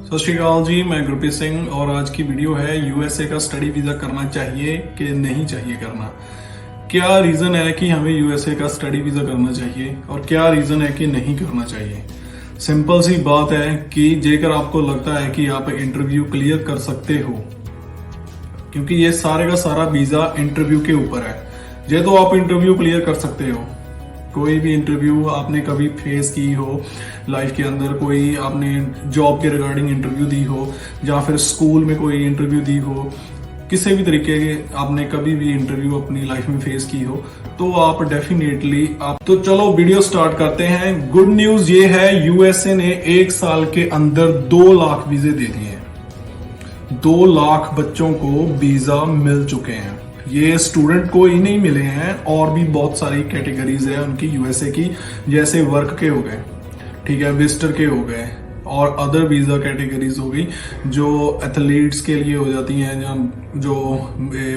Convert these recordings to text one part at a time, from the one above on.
सत श्री अकाल जी, मैं गुरप्रीत सिंह और आज की वीडियो है यूएसए का स्टडी वीजा करना चाहिए कि नहीं चाहिए करना। क्या रीजन है कि हमें यूएसए का स्टडी वीजा करना चाहिए और क्या रीजन है कि नहीं करना चाहिए। सिंपल सी बात है कि जेकर आपको लगता है कि आप इंटरव्यू क्लियर कर सकते हो, क्योंकि ये सारे का सारा वीजा इंटरव्यू के ऊपर है। ये तो आप इंटरव्यू क्लियर कर सकते हो, कोई भी इंटरव्यू आपने कभी फेस की हो लाइफ के अंदर, कोई आपने जॉब के रिगार्डिंग इंटरव्यू दी हो या फिर स्कूल में कोई इंटरव्यू दी हो, किसी भी तरीके के आपने कभी भी इंटरव्यू अपनी लाइफ में फेस की हो, तो आप डेफिनेटली तो चलो वीडियो स्टार्ट करते हैं। गुड न्यूज ये है, यूएसए ने 1 साल के अंदर 2 लाख वीजे दे दिए हैं। 2 लाख बच्चों को वीजा मिल चुके हैं। ये स्टूडेंट को ही नहीं मिले हैं, और भी बहुत सारी कैटेगरीज है उनकी यूएसए की, जैसे वर्क के हो गए, ठीक है, विजिटर के हो गए और अदर वीजा कैटेगरीज हो गई जो एथलीट्स के लिए हो जाती हैं, या जो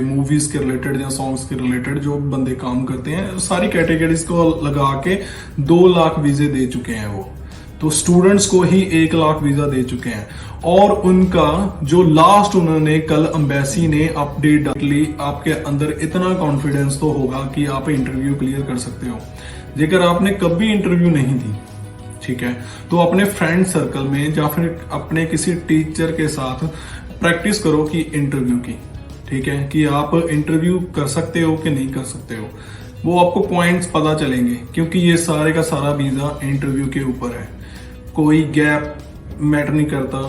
मूवीज के रिलेटेड या सॉन्ग्स के रिलेटेड जो बंदे काम करते हैं, सारी कैटेगरीज को लगा के 2 लाख वीजे दे चुके हैं वो। तो स्टूडेंट्स को ही 1 लाख वीजा दे चुके हैं। और उनका जो लास्ट उन्होंने कल एम्बेसी ने अपडेट डाली, आपके अंदर इतना कॉन्फिडेंस तो होगा कि आप इंटरव्यू क्लियर कर सकते हो। जेकर आपने कभी इंटरव्यू नहीं दी, ठीक है, तो अपने फ्रेंड सर्कल में या फिर अपने किसी टीचर के साथ प्रैक्टिस करो कि इंटरव्यू की, ठीक है, कि आप इंटरव्यू कर सकते हो कि नहीं कर सकते हो। वो आपको पॉइंट्स पता चलेंगे, क्योंकि ये सारे का सारा वीजा इंटरव्यू के ऊपर है। कोई गैप मैटर नहीं करता,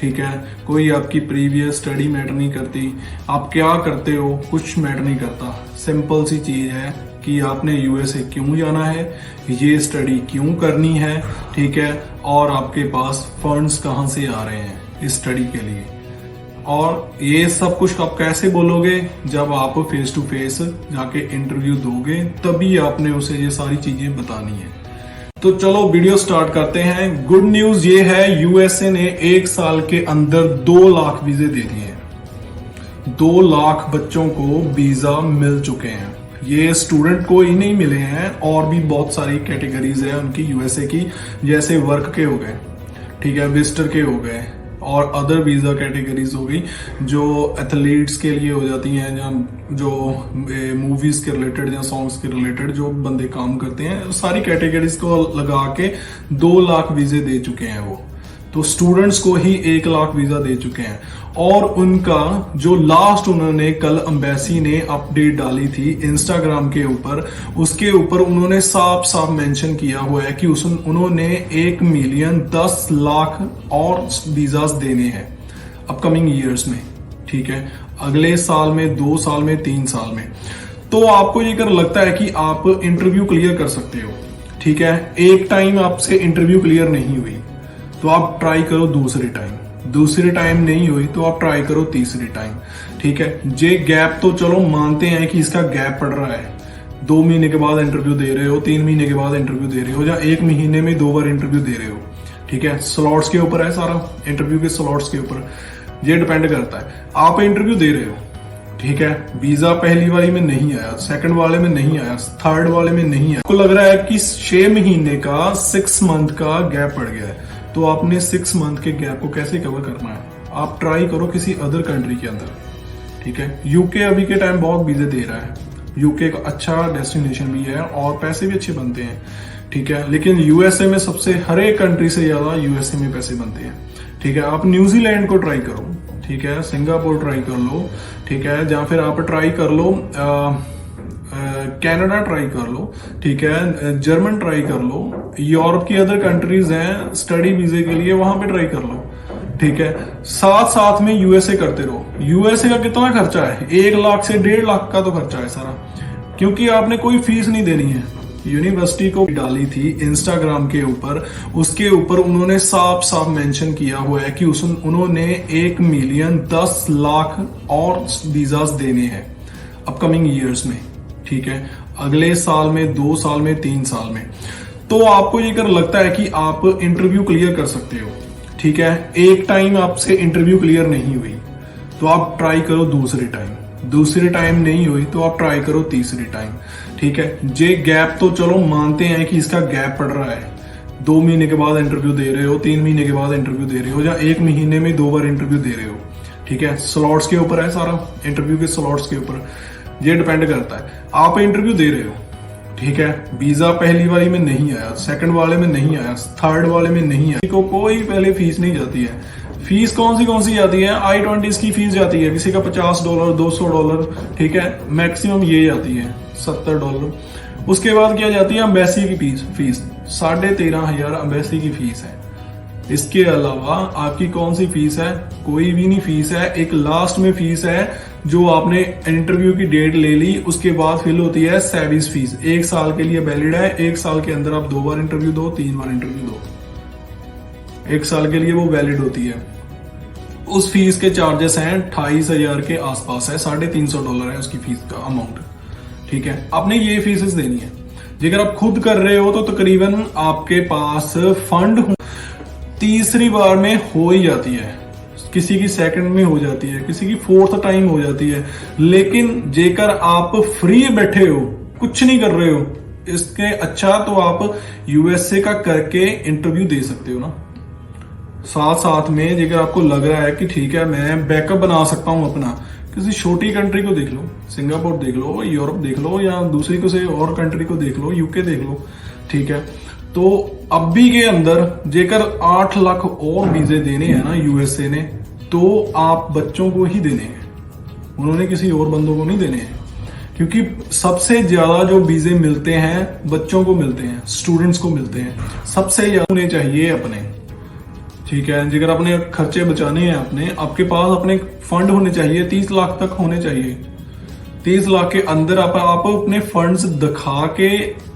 ठीक है, कोई आपकी प्रीवियस स्टडी मैटर नहीं करती, आप क्या करते हो कुछ मैटर नहीं करता। सिंपल सी चीज है कि आपने यूएसए क्यों जाना है, ये स्टडी क्यों करनी है, ठीक है, और आपके पास फंड्स कहाँ से आ रहे हैं इस स्टडी के लिए। और ये सब कुछ आप कैसे बोलोगे, जब आप फेस टू फेस जाके इंटरव्यू दोगे, तभी आपने उसे ये सारी चीजें बतानी है। तो चलो वीडियो स्टार्ट करते हैं। गुड न्यूज ये है, यूएसए ने 1 साल के अंदर 2 लाख वीजे दे दिए हैं। 2 लाख बच्चों को वीजा मिल चुके हैं। ये स्टूडेंट को ही नहीं मिले हैं, और भी बहुत सारी कैटेगरीज है उनकी यूएसए की, जैसे वर्क के हो गए, ठीक है, विजिटर के हो गए और अदर वीजा कैटेगरीज हो गई जो एथलीट्स के लिए हो जाती हैं, या जो मूवीज के रिलेटेड या सॉन्ग्स के रिलेटेड जो बंदे काम करते हैं, सारी कैटेगरीज को लगा के 2 लाख वीजे दे चुके हैं वो। तो स्टूडेंट्स को ही 1 लाख वीजा दे चुके हैं। और उनका जो लास्ट उन्होंने कल एम्बेसी ने अपडेट डाली थी इंस्टाग्राम के ऊपर, उसके ऊपर उन्होंने साफ साफ मेंशन किया हुआ है कि उन्होंने 1 मिलियन 10 लाख और वीजास देने हैं अपकमिंग ईयर्स में, ठीक है, अगले साल में, 2 साल में, 3 साल में। तो आपको ये कर लगता है कि आप इंटरव्यू क्लियर कर सकते हो, ठीक है, एक टाइम आपसे इंटरव्यू क्लियर नहीं हुई तो आप ट्राई करो दूसरे टाइम नहीं हुई तो आप ट्राई करो तीसरे टाइम, ठीक है। जे गैप तो चलो मानते हैं कि इसका गैप पड़ रहा है, 2 महीने के बाद इंटरव्यू दे रहे हो, 3 महीने के बाद इंटरव्यू दे रहे हो, या 1 महीने में 2 बार इंटरव्यू दे रहे हो, ठीक है। स्लॉट्स के ऊपर है सारा, इंटरव्यू के स्लॉट्स के ऊपर ये डिपेंड करता है। आप इंटरव्यू दे रहे हो, ठीक है, वीजा पहली वाली में नहीं आया, सेकंड वाले में नहीं आया, थर्ड वाले में नहीं आया, आपको लग रहा है कि 6 महीने का 6 मंथ का गैप पड़ गया है, तो आपने 6 मंथ के गैप को कैसे कवर करना है। आप ट्राई करो किसी अदर कंट्री के अंदर, ठीक है। यूके अभी के टाइम बहुत वीजे दे रहा है, यूके का अच्छा डेस्टिनेशन भी है और पैसे भी अच्छे बनते हैं, ठीक है, लेकिन यूएसए में सबसे हर एक कंट्री से ज्यादा यूएसए में पैसे बनते हैं, ठीक है। आप न्यूजीलैंड को ट्राई करो, ठीक है, सिंगापुर ट्राई कर लो, ठीक है, या फिर आप ट्राई कर लो कनाडा ट्राई कर लो, ठीक है, जर्मन ट्राई कर लो, यूरोप की अदर कंट्रीज हैं स्टडी वीजे के लिए, वहां पे ट्राई कर लो, ठीक है। साथ साथ में यूएसए करते रहो। यूएसए का कितना खर्चा है, 1 लाख से 1.5 लाख का तो खर्चा है सारा, क्योंकि आपने कोई फीस नहीं देनी है। यूनिवर्सिटी को डाली थी इंस्टाग्राम के ऊपर, उसके ऊपर उन्होंने साफ साफ मेंशन किया हुआ है कि उन्होंने 1 मिलियन 10 लाख और वीजास देने हैं अपकमिंग ईयर्स में, ठीक है, अगले साल में, 2 साल में, 3 साल में। तो आपको ये कर लगता है कि आप इंटरव्यू क्लियर कर सकते हो, ठीक है, एक टाइम आपसे इंटरव्यू क्लियर नहीं हुई तो आप ट्राई करो दूसरे टाइम नहीं हुई तो आप ट्राई करो तीसरे टाइम, ठीक है। जे गैप तो चलो मानते हैं कि इसका गैप पड़ रहा है, 2 महीने के बाद इंटरव्यू दे रहे हो, 3 महीने के बाद इंटरव्यू दे रहे हो, या 1 महीने में 2 बार इंटरव्यू दे रहे हो। ठीक है, स्लॉट्स के ऊपर है सारा, इंटरव्यू के स्लॉट्स के ऊपर ये डिपेंड करता है। आप इंटरव्यू दे रहे हो, ठीक है, वीजा पहली वाली में नहीं आया, सेकंड वाले में नहीं आया, थर्ड वाले में नहीं आया, को कोई पहले फीस नहीं जाती है। फीस कौन सी जाती है? I-20 की फीस जाती है, किसी का $50, $200, ठीक है, मैक्सिमम ये जाती है $70। उसके बाद क्या जाती है? अम्बेसी की फीस 13,500 अम्बेसी की फीस है। इसके अलावा आपकी कौन सी फीस है? कोई भी नहीं फीस है। एक लास्ट में फीस है जो आपने इंटरव्यू की डेट ले ली, उसके बाद फिल होती है सर्विस फीस। 1 साल के लिए वैलिड है, 1 साल के अंदर आप 2 बार इंटरव्यू दो, 3 बार इंटरव्यू दो, 1 साल के लिए वो वैलिड होती है। उस फीस के चार्जेस हैं 28,000 के आसपास है, $350 है उसकी फीस का अमाउंट। ठीक है, आपने ये फीसेस देनी है। अगर आप खुद कर रहे हो तो तकरीबन आपके पास फंड तीसरी बार में हो ही जाती है, किसी की सेकंड में हो जाती है, किसी की 4th टाइम हो जाती है। लेकिन जेकर आप फ्री बैठे हो, कुछ नहीं कर रहे हो, इसके अच्छा तो आप यूएसए का करके इंटरव्यू दे सकते हो ना। साथ साथ में जेकर आपको लग रहा है कि ठीक है मैं बैकअप बना सकता हूं अपना, किसी छोटी कंट्री को देख लो, सिंगापुर देख लो, यूरोप देख लो, या दूसरी किसी और कंट्री को देख लो, यूके देख लो। ठीक है, तो अभी के अंदर जेकर 8 लाख और वीजे देने हैं ना यूएसए ने, तो आप बच्चों को ही देने हैं, उन्होंने किसी और बंदों को नहीं देने हैं। क्योंकि सबसे ज्यादा जो वीजे मिलते हैं बच्चों को मिलते हैं, स्टूडेंट्स को मिलते हैं, सबसे ज्यादा होने चाहिए अपने। ठीक है, अगर अपने खर्चे बचाने हैं अपने, आपके पास अपने फंड होने चाहिए, 30 लाख तक होने चाहिए। 30 लाख के अंदर आप अपने फंड्स दिखा के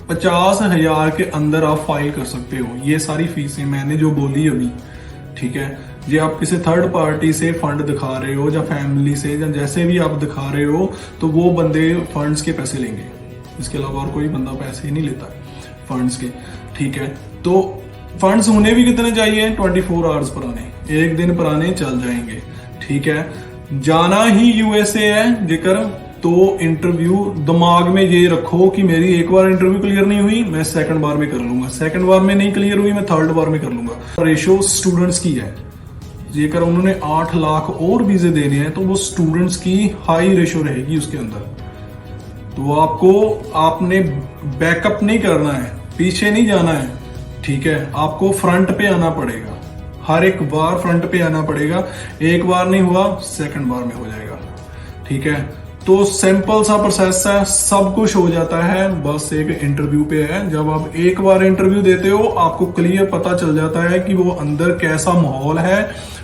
50,000 के अंदर आप फाइल कर सकते हो। ये सारी फीसें मैंने जो बोली अभी, ठीक है, ये आप किसी थर्ड पार्टी से फंड दिखा रहे हो, या फैमिली से, या जैसे भी आप दिखा रहे हो, तो वो बंदे फंड्स के पैसे लेंगे। इसके अलावा और कोई बंदा पैसे ही नहीं लेता फंड्स के। ठीक है, तो फंड्स होने भी कितने चाहिए? 24 आवर्स पुराने, 1 दिन पुराने चल जाएंगे। ठीक है, जाना ही यूएसए है जेकर, तो इंटरव्यू दिमाग में ये रखो कि मेरी 1 बार इंटरव्यू क्लियर नहीं हुई, मैं सेकंड बार में कर लूंगा, सेकंड बार में नहीं क्लियर हुई, मैं थर्ड बार में कर लूंगा। रेशो स्टूडेंट्स की है, जेकर उन्होंने 8 लाख और वीजे देने हैं तो वो स्टूडेंट्स की हाई रेशो रहेगी उसके अंदर। तो आपने बैकअप नहीं करना है, पीछे नहीं जाना है। ठीक है, आपको फ्रंट पे आना पड़ेगा, हर एक बार फ्रंट पे आना पड़ेगा। 1 बार नहीं हुआ, सेकंड बार में हो जाएगा। ठीक है, तो सिंपल सा प्रोसेस है, सब कुछ हो जाता है, बस एक इंटरव्यू पे है। जब आप 1 बार इंटरव्यू देते हो, आपको क्लियर पता चल जाता है कि वो अंदर कैसा माहौल है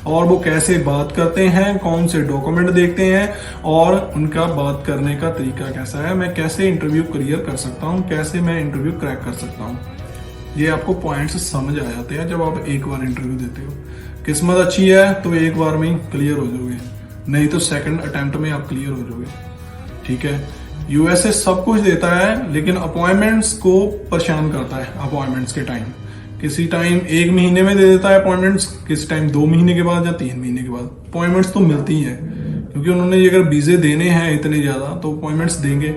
और वो कैसे बात करते हैं, कौन से डॉक्यूमेंट देखते हैं और उनका बात करने का तरीका कैसा है। मैं कैसे इंटरव्यू क्लियर कर सकता हूँ, कैसे मैं इंटरव्यू क्रैक कर सकता हूँ, ये आपको पॉइंट्स समझ आ जाते हैं जब आप 1 बार इंटरव्यू देते हो। किस्मत अच्छी है तो 1 बार में ही क्लियर हो जाओगे, नहीं तो सेकंड अटेम्प्ट में आप क्लियर हो जाओगे। ठीक है, यूएसए सब कुछ देता है, लेकिन अपॉइंटमेंट्स को परेशान करता है। अपॉइंटमेंट्स के टाइम, किसी टाइम 1 महीने में दे देता है अपॉइंटमेंट्स, किसी टाइम 2 महीने के बाद या 3 महीने के बाद। अपॉइंटमेंट्स तो मिलती हैं, क्योंकि उन्होंने अगर वीजे देने हैं इतने ज्यादा तो अपॉइंटमेंट्स देंगे।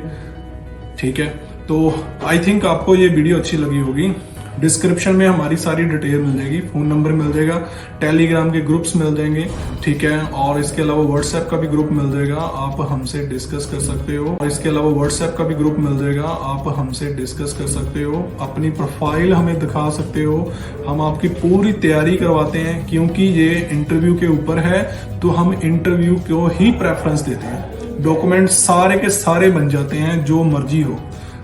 ठीक है, तो आई थिंक आपको ये वीडियो अच्छी लगी होगी। डिस्क्रिप्शन में हमारी सारी डिटेल मिल जाएगी, फोन नंबर मिल जाएगा, टेलीग्राम के ग्रुप्स मिल जाएंगे। ठीक है, और इसके अलावा व्हाट्सएप का भी ग्रुप मिल जाएगा, आप हमसे डिस्कस कर सकते हो। और इसके अलावा व्हाट्सएप का भी ग्रुप मिल जाएगा, आप हमसे डिस्कस कर सकते हो, अपनी प्रोफाइल हमें दिखा सकते हो, हम आपकी पूरी तैयारी करवाते हैं। क्योंकि ये इंटरव्यू के ऊपर है तो हम इंटरव्यू को ही प्रेफरेंस देते हैं। डॉक्यूमेंट सारे के सारे बन जाते हैं, जो मर्जी हो,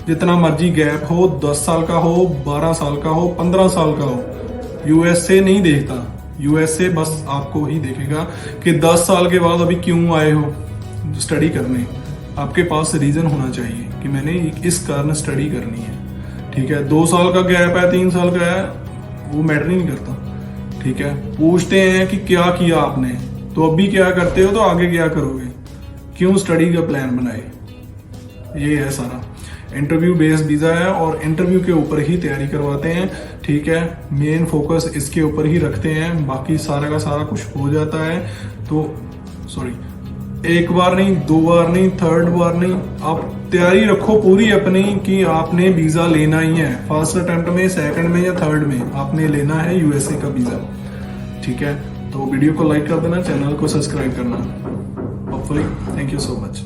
जितना मर्जी गैप हो, 10 साल का हो, 12 साल का हो, 15 साल का हो, यूएसए नहीं देखता। यूएसए बस आपको ही देखेगा कि 10 साल के बाद अभी क्यों आए हो स्टडी करने। आपके पास रीजन होना चाहिए कि मैंने इस कारण स्टडी करनी है। ठीक है, 2 साल का गैप है, 3 साल का है, वो मैटर नहीं करता। ठीक है, पूछते हैं कि क्या किया आपने, तो अभी क्या करते हो तो आगे क्या करोगे, क्यों स्टडी का प्लान बनाए। ये है सारा। इंटरव्यू बेस्ड वीजा है और इंटरव्यू के ऊपर ही तैयारी करवाते हैं। ठीक है, मेन फोकस इसके ऊपर ही रखते हैं, बाकी सारा का सारा कुछ हो जाता है। तो एक बार नहीं, 2 बार नहीं, 3rd बार नहीं, आप तैयारी रखो पूरी अपनी कि आपने वीजा लेना ही है। फर्स्ट अटेम्प्ट में, सेकंड में या थर्ड में आपने लेना है यूएसए का वीजा। ठीक है, तो वीडियो को लाइक कर देना, चैनल को सब्सक्राइब करना। Hopefully, thank you so much.